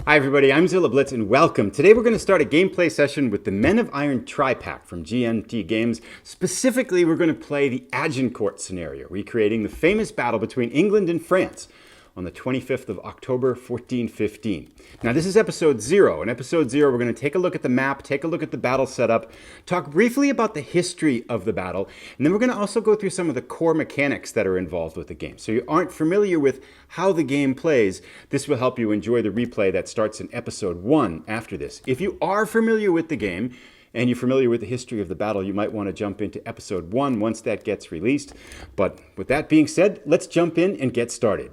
Hi everybody, I'm Zilla Blitz and welcome. Today we're going to start a gameplay session with the Men of Iron Tripack from GMT Games. Specifically, we're going to play the Agincourt scenario, recreating the famous battle between England and France on the 25th of October, 1415. Now this is episode 0. In episode 0, we're going to take a look at the map, take a look at the battle setup, talk briefly about the history of the battle, and then we're going to also go through some of the core mechanics that are involved with the game. So you aren't familiar with how the game plays, this will help you enjoy the replay that starts in episode 1 after this. If you are familiar with the game, and you're familiar with the history of the battle, you might want to jump into episode 1 once that gets released. But with that being said, let's jump in and get started.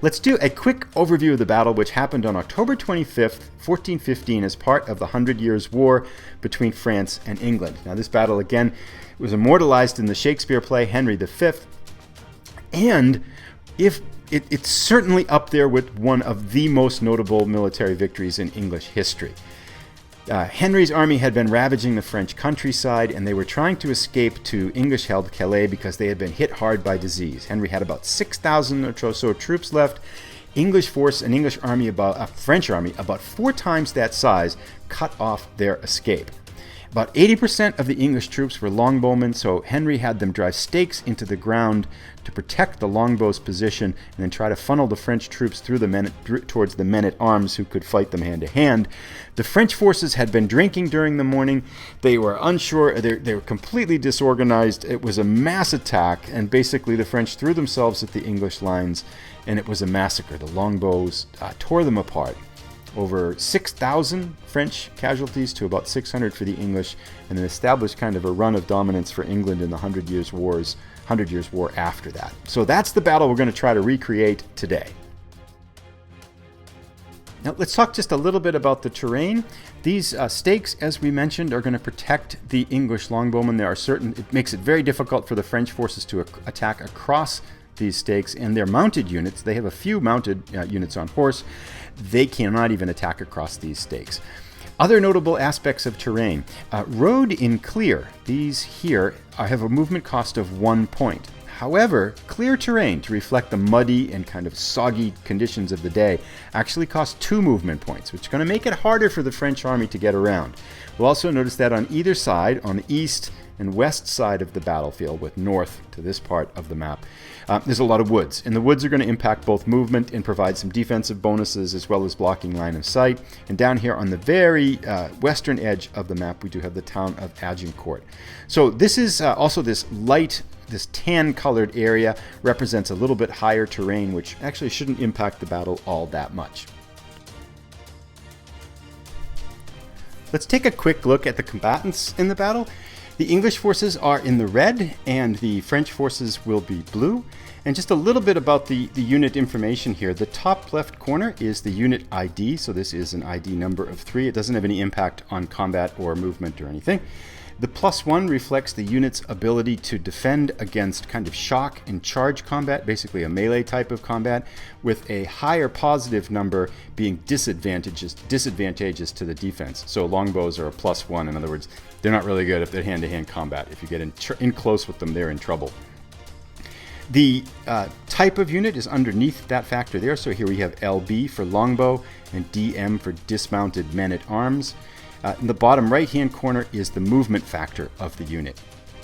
Let's do a quick overview of the battle, which happened on October 25th, 1415, as part of the 100 Years' War between France and England. Now, this battle, again, was immortalized in the Shakespeare play Henry V, and it's certainly up there with one of the most notable military victories in English history. Henry's army had been ravaging the French countryside, and they were trying to escape to English-held Calais because they had been hit hard by disease. Henry had about 6,000 or so troops left. English force, an English army, French army, about 4 times that size, cut off their escape. About 80% of the English troops were longbowmen, so Henry had them drive stakes into the ground to protect the longbow's position and then try to funnel the French troops towards the men-at-arms who could fight them hand-to-hand. The French forces had been drinking during the morning. They were unsure. They were completely disorganized. It was a mass attack, and basically the French threw themselves at the English lines, and it was a massacre. The longbows tore them apart. Over 6,000 French casualties to about 600 for the English, and then established kind of a run of dominance for England in the 100 Years' War after that. So that's the battle we're going to try to recreate today. Now let's talk just a little bit about the terrain. These stakes, as we mentioned, are going to protect the English longbowmen. It makes it very difficult for the French forces to attack across these stakes, and their mounted units, they have a few mounted units on horse, they cannot even attack across these stakes. Other notable aspects of terrain. Road in clear, these here have a movement cost of 1 point. However, clear terrain, to reflect the muddy and kind of soggy conditions of the day, actually costs 2 movement points, which is going to make it harder for the French army to get around. We'll also notice that on either side, on the east and west side of the battlefield, with north to this part of the map, there's a lot of woods, and the woods are going to impact both movement and provide some defensive bonuses as well as blocking line of sight. And down here on the very western edge of the map, we do have the town of Agincourt. So this is also this tan colored area represents a little bit higher terrain, which actually shouldn't impact the battle all that much. Let's take a quick look at the combatants in the battle. The English forces are in the red, and the French forces will be blue. And just a little bit about the unit information here. The top left corner is the unit ID, so this is an ID number of 3. It doesn't have any impact on combat or movement or anything. The +1 reflects the unit's ability to defend against kind of shock and charge combat, basically a melee type of combat, with a higher positive number being disadvantageous to the defense. So longbows are a +1. In other words, they're not really good if they're hand-to-hand combat. If you get in close with them, they're in trouble. The type of unit is underneath that factor there. So here we have LB for longbow and DM for dismounted men-at-arms. In the bottom right-hand corner is the movement factor of the unit.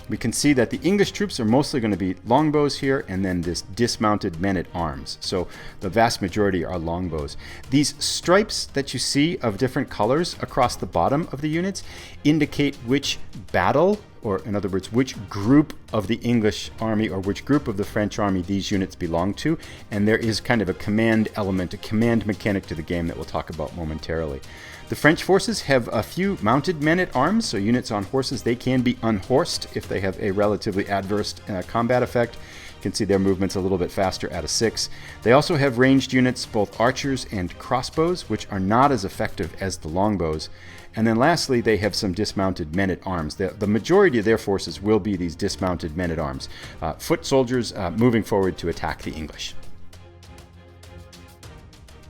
We can see that the English troops are mostly going to be longbows here, and then this dismounted men-at-arms. So the vast majority are longbows. These stripes that you see of different colors across the bottom of the units indicate which battle, or in other words, which group of the English army or which group of the French army these units belong to. And there is kind of a command element, a command mechanic to the game that we'll talk about momentarily. The French forces have a few mounted men-at-arms, so units on horses, they can be unhorsed if they have a relatively adverse combat effect. You can see their movement's a little bit faster at a 6. They also have ranged units, both archers and crossbows, which are not as effective as the longbows. And then lastly, they have some dismounted men-at-arms. The majority of their forces will be these dismounted men-at-arms, foot soldiers moving forward to attack the English.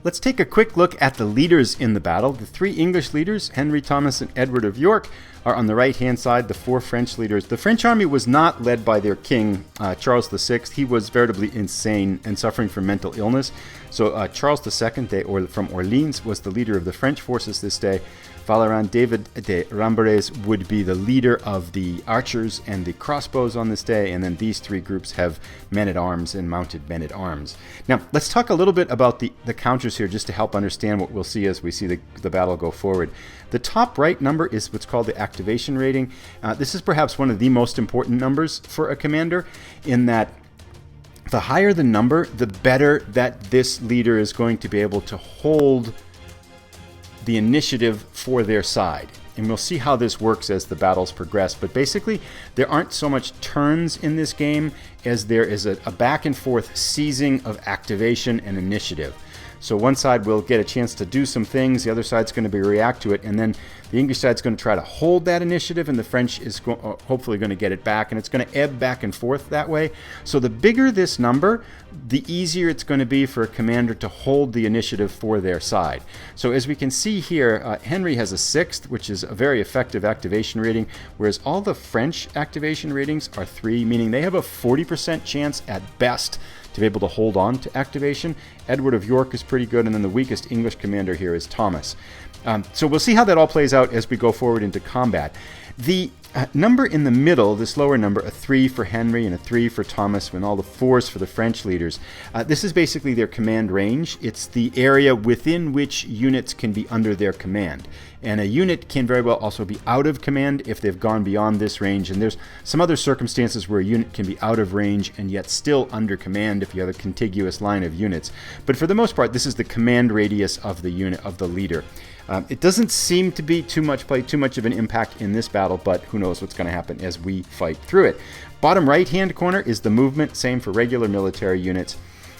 Let's take a quick look at the leaders in the battle. The 3 English leaders, Henry, Thomas, and Edward of York, are on the right-hand side, the 4 French leaders. The French army was not led by their king, Charles VI. He was veritably insane and suffering from mental illness. So Charles II, from Orleans, was the leader of the French forces this day. Valérand David de Rambures would be the leader of the archers and the crossbows on this day, and then these 3 groups have men-at-arms and mounted men-at-arms. Now, let's talk a little bit about the counters here just to help understand what we'll see as we see the battle go forward. The top right number is what's called the activation rating. This is perhaps one of the most important numbers for a commander, in that the higher the number, the better that this leader is going to be able to hold the initiative for their side. And we'll see how this works as the battles progress. But basically, there aren't so much turns in this game as there is a back and forth seizing of activation and initiative. So one side will get a chance to do some things, the other side's going to react to it, and then the English side's going to try to hold that initiative, and the French is hopefully going to get it back, and it's going to ebb back and forth that way. So the bigger this number, the easier it's going to be for a commander to hold the initiative for their side. So as we can see here, Henry has a 6th, which is a very effective activation rating, whereas all the French activation ratings are 3, meaning they have a 40% chance at best to be able to hold on to activation. Edward of York is pretty good, and then the weakest English commander here is Thomas. So we'll see how that all plays out as we go forward into combat. The number in the middle, this lower number, a 3 for Henry and a 3 for Thomas, and all the 4s for the French leaders, this is basically their command range. It's the area within which units can be under their command. And a unit can very well also be out of command if they've gone beyond this range. And there's some other circumstances where a unit can be out of range and yet still under command if you have a contiguous line of units. But for the most part, this is the command radius of the unit, of the leader. It doesn't seem to be too much of an impact in this battle, but who knows what's going to happen as we fight through it. Bottom right-hand corner is the movement, same for regular military units.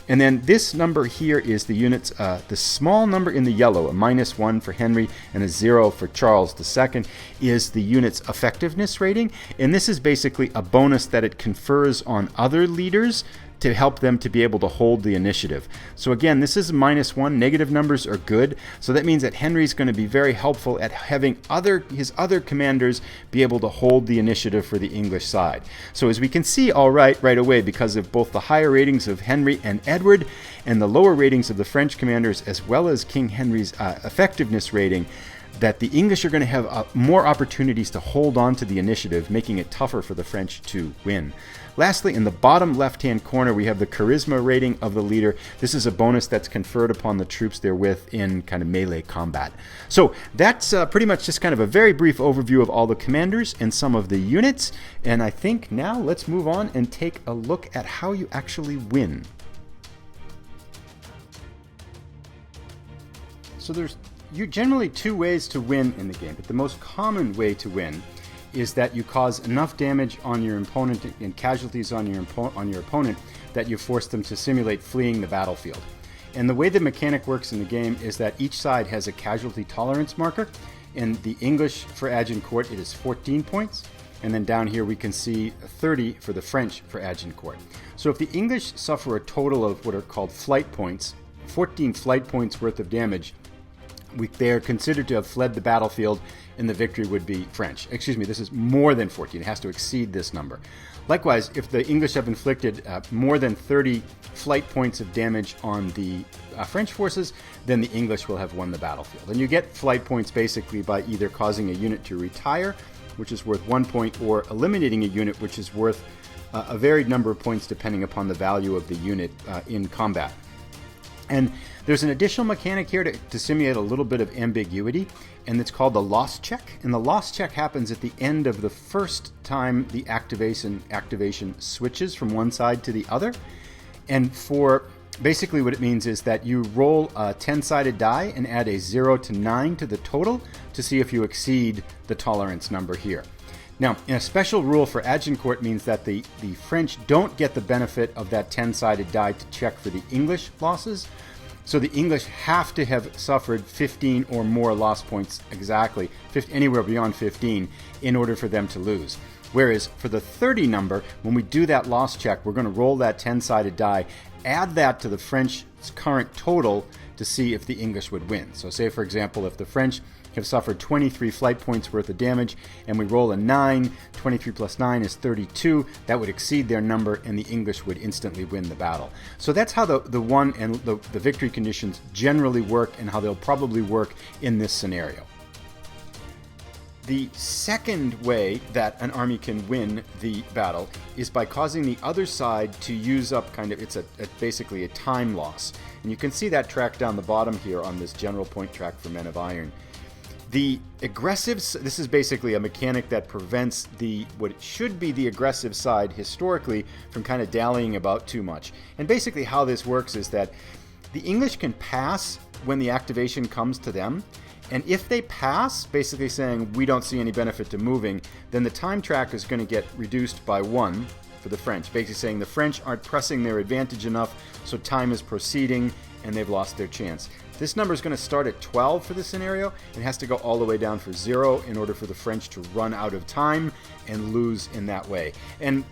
And then this number here is the units, the small number in the yellow, a -1 for Henry and a 0 for Charles II, is the unit's effectiveness rating. And this is basically a bonus that it confers on other leaders to help them to be able to hold the initiative. So again, this is -1. Negative numbers are good. So that means that Henry's going to be very helpful at having his other commanders be able to hold the initiative for the English side. So as we can see right away, because of both the higher ratings of Henry and Edward and the lower ratings of the French commanders, as well as King Henry's effectiveness rating, that the English are going to have more opportunities to hold on to the initiative, making it tougher for the French to win. Lastly, in the bottom left-hand corner, we have the charisma rating of the leader. This is a bonus that's conferred upon the troops they're with in kind of melee combat. So that's pretty much just kind of a very brief overview of all the commanders and some of the units. And I think now let's move on and take a look at how you actually win. So there's generally 2 ways to win in the game, but the most common way to win is that you cause enough damage on your opponent and casualties on your opponent that you force them to simulate fleeing the battlefield. And the way the mechanic works in the game is that each side has a casualty tolerance marker. In the English for Agincourt, it is 14 points. And then down here we can see 30 for the French for Agincourt. So if the English suffer a total of what are called flight points, 14 flight points worth of damage, they are considered to have fled the battlefield, and the victory would be French. Excuse me, this is more than 14. It has to exceed this number. Likewise, if the English have inflicted more than 30 flight points of damage on the French forces, then the English will have won the battlefield. And you get flight points basically by either causing a unit to retire, which is worth 1 point, or eliminating a unit, which is worth a varied number of points depending upon the value of the unit in combat. And there's an additional mechanic here to simulate a little bit of ambiguity, and it's called the loss check. And the loss check happens at the end of the first time the activation switches from one side to the other. And for basically what it means is that you roll a 10-sided die and add a 0 to 9 to the total to see if you exceed the tolerance number here. Now, in a special rule for Agincourt means that the French don't get the benefit of that 10-sided die to check for the English losses. So the English have to have suffered 15 or more loss points exactly, anywhere beyond 15, in order for them to lose. Whereas for the 30 number, when we do that loss check, we're going to roll that 10-sided die, add that to the French current total to see if the English would win. So say, for example, if the French have suffered 23 flight points worth of damage, and we roll a 9. 23 plus 9 is 32. That would exceed their number, and the English would instantly win the battle. So that's how the one and the victory conditions generally work, and how they'll probably work in this scenario. The second way that an army can win the battle is by causing the other side to use up it's basically a time loss. And you can see that track down the bottom here on this general point track for Men of Iron. The aggressive, this is basically a mechanic that prevents what should be the aggressive side historically from kind of dallying about too much. And basically how this works is that the English can pass when the activation comes to them. And if they pass, basically saying we don't see any benefit to moving, then the time track is going to get reduced by 1 for the French. Basically saying the French aren't pressing their advantage enough, so time is proceeding and they've lost their chance. This number is going to start at 12 for the scenario and has to go all the way down for 0 in order for the French to run out of time and lose in that way. And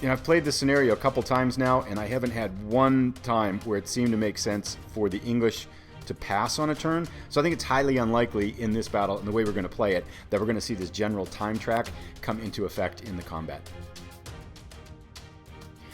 I've played this scenario a couple times now, and I haven't had one time where it seemed to make sense for the English to pass on a turn. So I think it's highly unlikely in this battle, and the way we're going to play it, that we're going to see this general time track come into effect in the combat.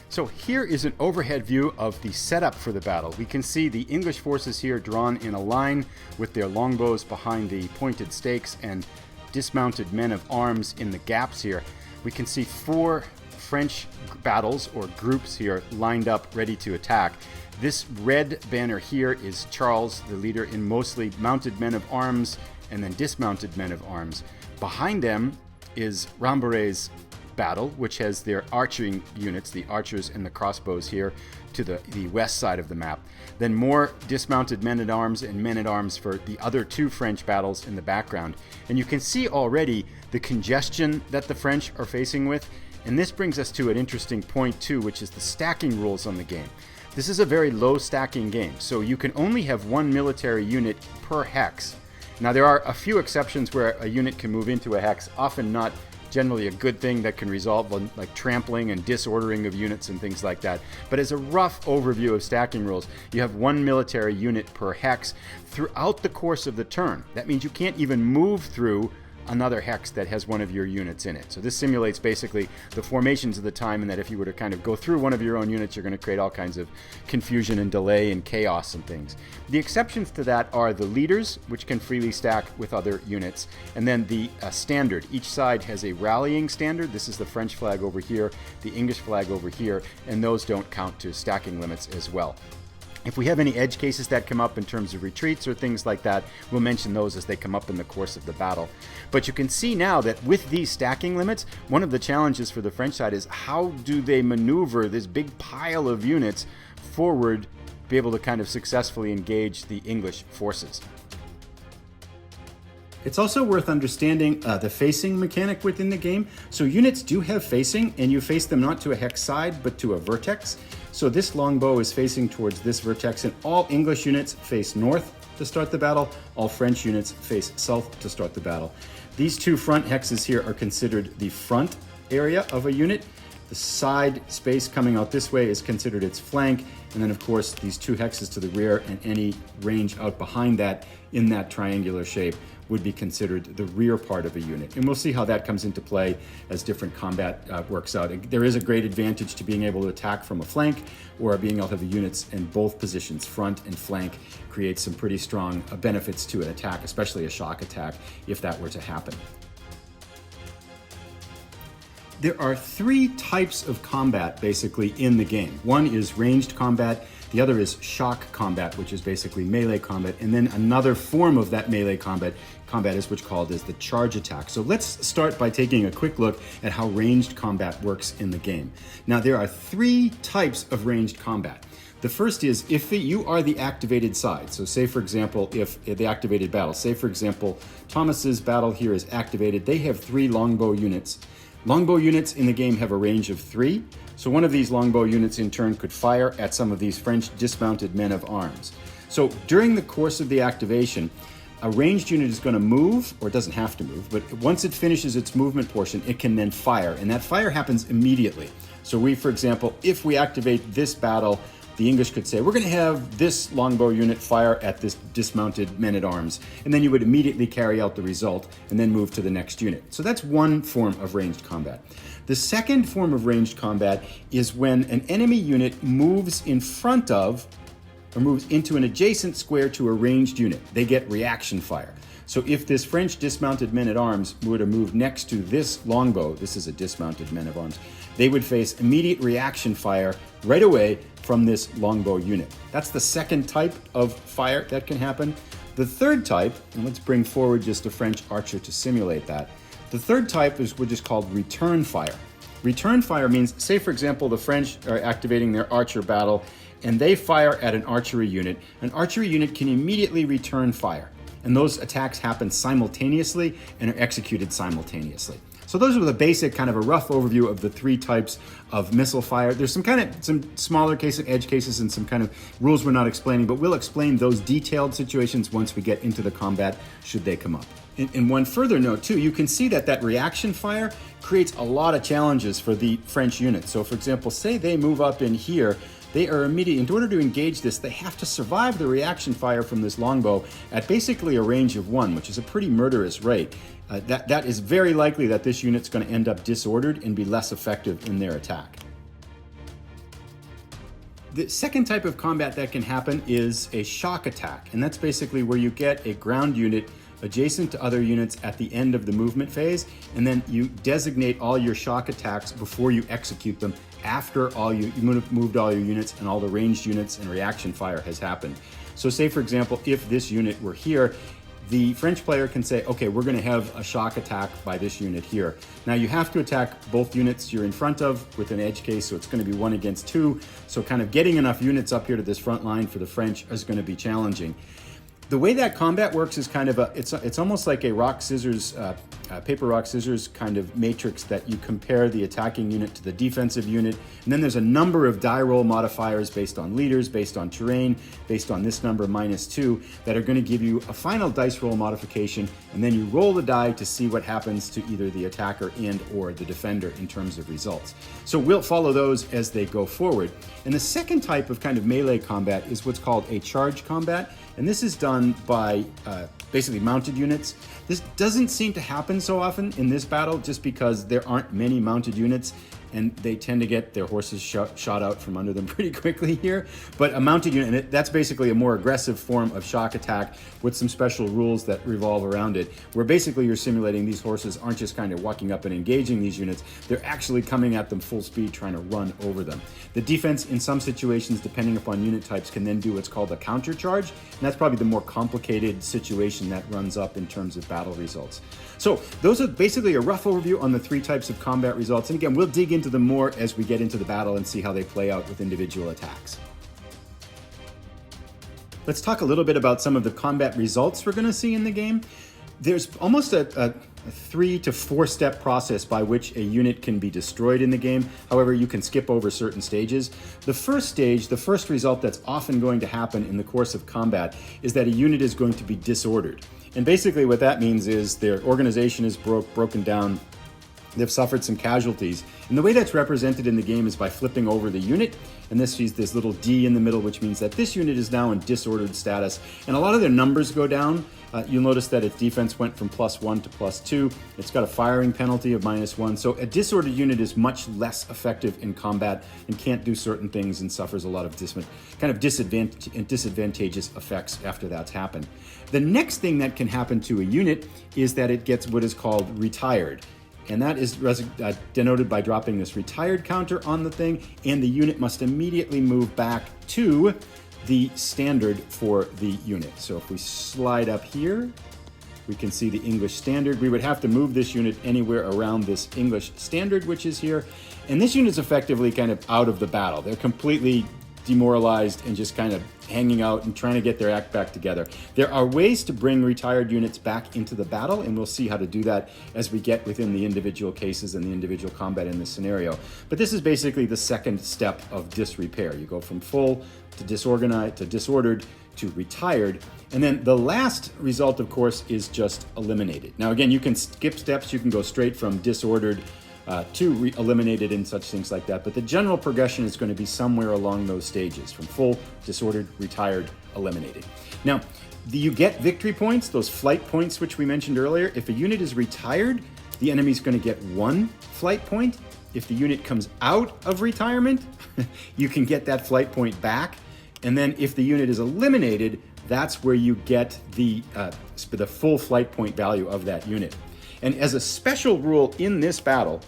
So here is an overhead view of the setup for the battle. We can see the English forces here drawn in a line with their longbows behind the pointed stakes and dismounted men of arms in the gaps here. We can see 4 French battles or groups here lined up ready to attack. This red banner here is Charles, the leader, in mostly mounted men of arms and then dismounted men of arms. Behind them is Ramboret's battle, which has their archering units, the archers and the crossbows here to the west side of the map. Then more dismounted men-at-arms and men-at-arms for the other 2 French battles in the background. And you can see already the congestion that the French are facing with. And this brings us to an interesting point too, which is the stacking rules on the game. This is a very low stacking game, so you can only have 1 military unit per hex. Now there are a few exceptions where a unit can move into a hex, often not generally a good thing that can result in like trampling and disordering of units and things like that. But as a rough overview of stacking rules, you have 1 military unit per hex throughout the course of the turn. That means you can't even move through another hex that has one of your units in it. So this simulates basically the formations of the time, and that if you were to kind of go through one of your own units, you're going to create all kinds of confusion and delay and chaos and things. The exceptions to that are the leaders, which can freely stack with other units, and then the standard. Each side has a rallying standard. This is the French flag over here, the English flag over here, and those don't count to stacking limits as well. If we have any edge cases that come up in terms of retreats or things like that, we'll mention those as they come up in the course of the battle. But you can see now that with these stacking limits, one of the challenges for the French side is how do they maneuver this big pile of units forward, be able to kind of successfully engage the English forces. It's also worth understanding the facing mechanic within the game. So units do have facing, and you face them not to a hex side, but to a vertex. So this longbow is facing towards this vertex, and all English units face north to start the battle. All French units face south to start the battle. These 2 front hexes here are considered the front area of a unit. The side space coming out this way is considered its flank. And then, of course, these 2 hexes to the rear and any range out behind that in that triangular shape would be considered the rear part of a unit. And we'll see how that comes into play as different combat works out. There is a great advantage to being able to attack from a flank, or being able to have the units in both positions, front and flank, creates some pretty strong benefits to an attack, especially a shock attack, if that were to happen. There are 3 types of combat basically in the game. One is ranged combat, the other is shock combat, which is basically melee combat, and then another form of that melee combat is what's called as the charge attack. So let's start by taking a quick look at how ranged combat works in the game. Now there are 3 types of ranged combat. The first is if you are the activated side. So say, for example, if the activated battle, say, for example, Thomas's battle here is activated, they have 3 longbow units. Longbow units in the game have a range of 3, so one of these longbow units in turn could fire at some of these French dismounted men of arms. So during the course of the activation, a ranged unit is going to move, or it doesn't have to move, but once it finishes its movement portion, it can then fire, and that fire happens immediately. So we, for example, if we activate this battle, the English could say, we're going to have this longbow unit fire at this dismounted men-at-arms, and then you would immediately carry out the result and then move to the next unit. So that's one form of ranged combat. The second form of ranged combat is when an enemy unit moves in front of or moves into an adjacent square to a ranged unit. They get reaction fire. So if this French dismounted men-at-arms were to move next to this longbow, this is a dismounted men-at-arms, they would face immediate reaction fire right away from this longbow unit. That's the second type of fire that can happen. The third type, and let's bring forward just a French archer to simulate that. The third type is what is called return fire. Return fire means, say for example, the French are activating their archer battle and they fire at an archery unit. An archery unit can immediately return fire. And those attacks happen simultaneously and are executed simultaneously. So those are the basic kind of a rough overview of the three types of missile fire. There's some smaller edge cases and some kind of rules we're not explaining, but we'll explain those detailed situations once we get into the combat should they come up. And one further note too, you can see that reaction fire creates a lot of challenges for the French units. So for example, say they move up in here, they are immediately, in order to engage this, they have to survive the reaction fire from this longbow at basically a range of 1, which is a pretty murderous rate. That is very likely that this unit's going to end up disordered and be less effective in their attack. The second type of combat that can happen is a shock attack, and that's basically where you get a ground unit adjacent to other units at the end of the movement phase, and then you designate all your shock attacks before you execute them after you moved all your units and all the ranged units and reaction fire has happened. So say for example, if this unit were here, the French player can say, okay, we're going to have a shock attack by this unit here. Now you have to attack both units you're in front of with an edge case, so it's going to be 1 against 2. So kind of getting enough units up here to this front line for the French is going to be challenging. The way that combat works is kind of it's almost like a rock, scissors, paper, rock, scissors kind of matrix that you compare the attacking unit to the defensive unit. And then there's a number of die roll modifiers based on leaders, based on terrain, based on this number -2 that are going to give you a final dice roll modification. And then you roll the die to see what happens to either the attacker and or the defender in terms of results. So we'll follow those as they go forward. And the second type of kind of melee combat is what's called a charge combat. And this is done by basically mounted units. This doesn't seem to happen so often in this battle just because there aren't many mounted units and they tend to get their horses shot out from under them pretty quickly here. But a mounted unit, and that's basically a more aggressive form of shock attack with some special rules that revolve around it, where basically you're simulating these horses aren't just kind of walking up and engaging these units, they're actually coming at them full speed trying to run over them. The defense in some situations, depending upon unit types, can then do what's called a counter charge, and that's probably the more complicated situation that runs up in terms of battle results. So those are basically a rough overview on the three types of combat results. And again, we'll dig into them more as we get into the battle and see how they play out with individual attacks. Let's talk a little bit about some of the combat results we're going to see in the game. There's almost a 3 to 4 step process by which a unit can be destroyed in the game. However, you can skip over certain stages. The first stage, the first result that's often going to happen in the course of combat is that a unit is going to be disordered. And basically what that means is their organization is broken down. They've suffered some casualties. And the way that's represented in the game is by flipping over the unit. And this sees this little D in the middle, which means that this unit is now in disordered status. And a lot of their numbers go down. You'll notice that its defense went from +1 to +2. It's got a firing penalty of -1. So a disordered unit is much less effective in combat and can't do certain things and suffers a lot of disadvantageous effects after that's happened. The next thing that can happen to a unit is that it gets what is called retired. And that is denoted by dropping this retired counter on the thing, and the unit must immediately move back to the standard for the unit. So if we slide up here, we can see the English standard. We would have to move this unit anywhere around this English standard, which is here. And this unit is effectively kind of out of the battle. They're completely demoralized and just kind of hanging out and trying to get their act back together. There are ways to bring retired units back into the battle, and we'll see how to do that as we get within the individual cases and the individual combat in this scenario. But this is basically the second step of disrepair. You go from full to disorganized to disordered to retired, and then the last result, of course, is just eliminated. Now again, you can skip steps. You can go straight from disordered eliminated and such things like that. But the general progression is going to be somewhere along those stages, from full, disordered, retired, eliminated. Now, you get victory points, those flight points which we mentioned earlier. If a unit is retired, the enemy's going to get 1 flight point. If the unit comes out of retirement, you can get that flight point back. And then if the unit is eliminated, that's where you get the full flight point value of that unit. And as a special rule in this battle,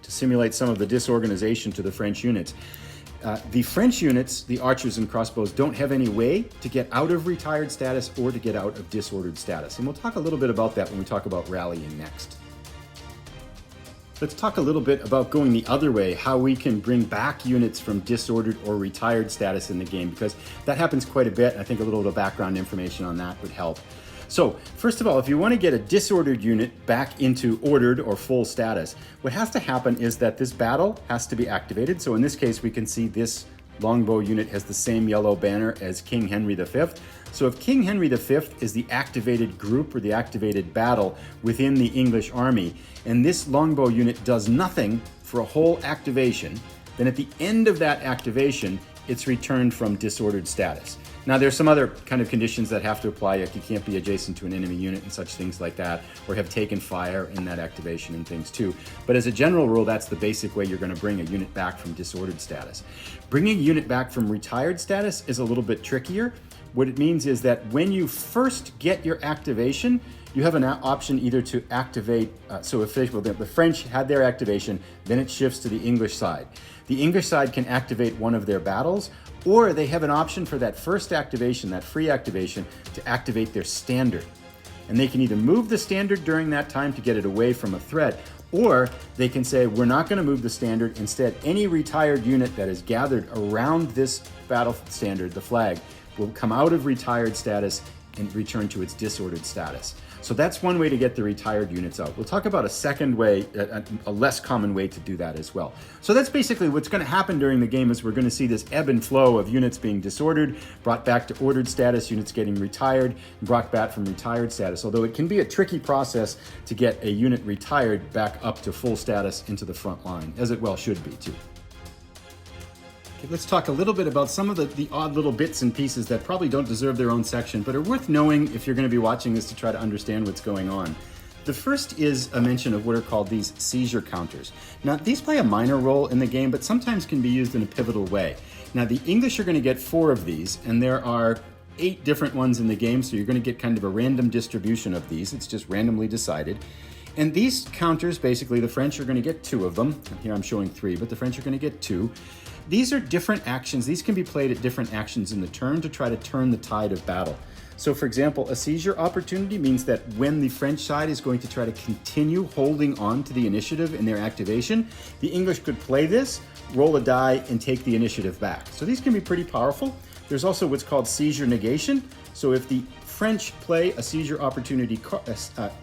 to simulate some of the disorganization to the French units, the French units, the archers and crossbows, don't have any way to get out of retired status or to get out of disordered status. And we'll talk a little bit about that when we talk about rallying next. Let's talk a little bit about going the other way, how we can bring back units from disordered or retired status in the game, because that happens quite a bit. And I think a little bit of background information on that would help. So first of all, if you want to get a disordered unit back into ordered or full status, what has to happen is that this battle has to be activated. So in this case, we can see this longbow unit has the same yellow banner as King Henry V. So if King Henry V is the activated group or the activated battle within the English army, and this longbow unit does nothing for a whole activation, then at the end of that activation, it's returned from disordered status. Now, there's some other kind of conditions that have to apply. Like you can't be adjacent to an enemy unit and such things like that, or have taken fire in that activation and things too. But as a general rule, that's the basic way you're going to bring a unit back from disordered status. Bringing a unit back from retired status is a little bit trickier. What it means is that when you first get your activation, you have an option either to activate, so if the French had their activation, then it shifts to the English side. The English side can activate one of their battles, or they have an option for that first activation, that free activation, to activate their standard. And they can either move the standard during that time to get it away from a threat, or they can say, we're not going to move the standard. Instead, any retired unit that is gathered around this battle standard, the flag, will come out of retired status and return to its disordered status. So that's one way to get the retired units out. We'll talk about a second way, a less common way to do that as well. So that's basically what's going to happen during the game, is we're going to see this ebb and flow of units being disordered, brought back to ordered status, units getting retired, brought back from retired status. Although it can be a tricky process to get a unit retired back up to full status into the front line, as it well should be too. Let's talk a little bit about some of the odd little bits and pieces that probably don't deserve their own section, but are worth knowing if you're going to be watching this to try to understand what's going on. The first is a mention of what are called these seizure counters. Now, these play a minor role in the game, but sometimes can be used in a pivotal way. Now, the English are going to get 4 of these, and there are 8 different ones in the game, so you're going to get kind of a random distribution of these. It's just randomly decided. And these counters, basically, the French are going to get 2 of them. Here I'm showing 3, but the French are going to get 2. These are different actions. These can be played at different actions in the turn to try to turn the tide of battle. So for example, a seizure opportunity means that when the French side is going to try to continue holding on to the initiative in their activation, the English could play this, roll a die, and take the initiative back. So these can be pretty powerful. There's also what's called seizure negation. So if the French play a seizure opportunity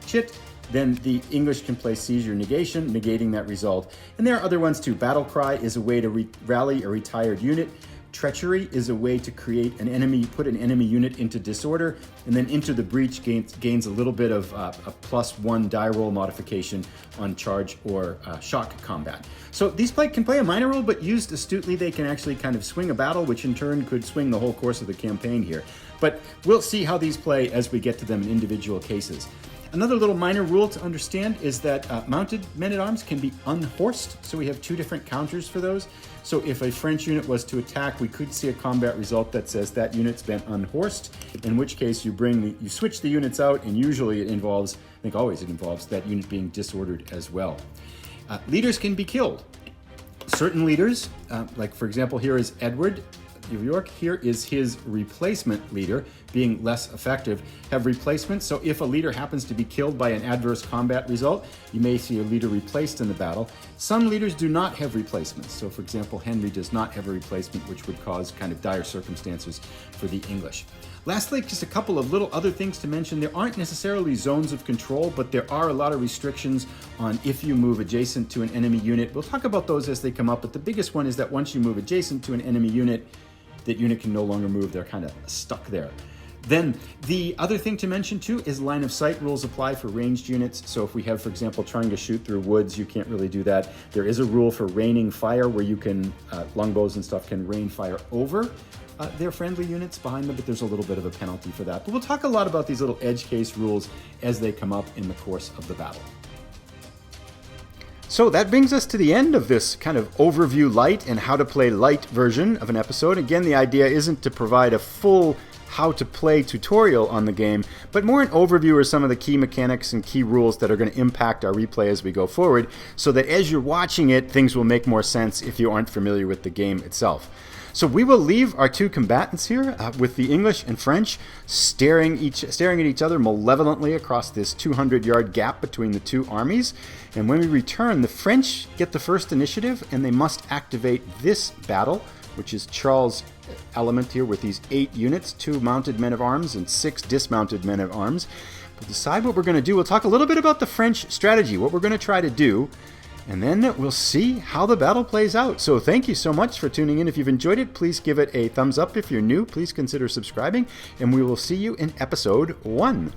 chit, then the English can play seizure negation, negating that result. And there are other ones too. Battle cry is a way to rally a retired unit. Treachery is a way to create an enemy, put an enemy unit into disorder, and then Into the Breach gains a little bit of a +1 die roll modification on charge or shock combat. So these can play a minor role, but used astutely, they can actually kind of swing a battle, which in turn could swing the whole course of the campaign here. But we'll see how these play as we get to them in individual cases. Another little minor rule to understand is that mounted men-at-arms can be unhorsed. So we have 2 different counters for those. So if a French unit was to attack, we could see a combat result that says that unit's been unhorsed, in which case you switch the units out, and usually it involves, I think always it involves, that unit being disordered as well. Leaders can be killed. Certain leaders, like for example, here is Edward of York, here is his replacement leader, being less effective, have replacements. So if a leader happens to be killed by an adverse combat result, you may see a leader replaced in the battle. Some leaders do not have replacements. So for example, Henry does not have a replacement, which would cause kind of dire circumstances for the English. Lastly, just a couple of little other things to mention. There aren't necessarily zones of control, but there are a lot of restrictions on if you move adjacent to an enemy unit. We'll talk about those as they come up, but the biggest one is that once you move adjacent to an enemy unit, that unit can no longer move. They're kind of stuck there. Then the other thing to mention too is line of sight rules apply for ranged units. So if we have, for example, trying to shoot through woods, you can't really do that. There is a rule for raining fire where you can, longbows and stuff can rain fire over their friendly units behind them, but there's a little bit of a penalty for that. But we'll talk a lot about these little edge case rules as they come up in the course of the battle. So that brings us to the end of this kind of overview light and how to play light version of an episode. Again, the idea isn't to provide a full how to play tutorial on the game, but more an overview of some of the key mechanics and key rules that are going to impact our replay as we go forward, so that as you're watching it, things will make more sense if you aren't familiar with the game itself. So we will leave our two combatants here with the English and French staring at each other malevolently across this 200-yard gap between the two armies. And when we return, the French get the first initiative, and they must activate this battle, which is Charles' element here with these 8 units, 2 mounted men of arms and 6 dismounted men of arms. We'll decide what we're going to do. We'll talk a little bit about the French strategy, what we're going to try to do, and then we'll see how the battle plays out. So thank you so much for tuning in. If you've enjoyed it, please give it a thumbs up. If you're new, please consider subscribing, and we will see you in episode 1.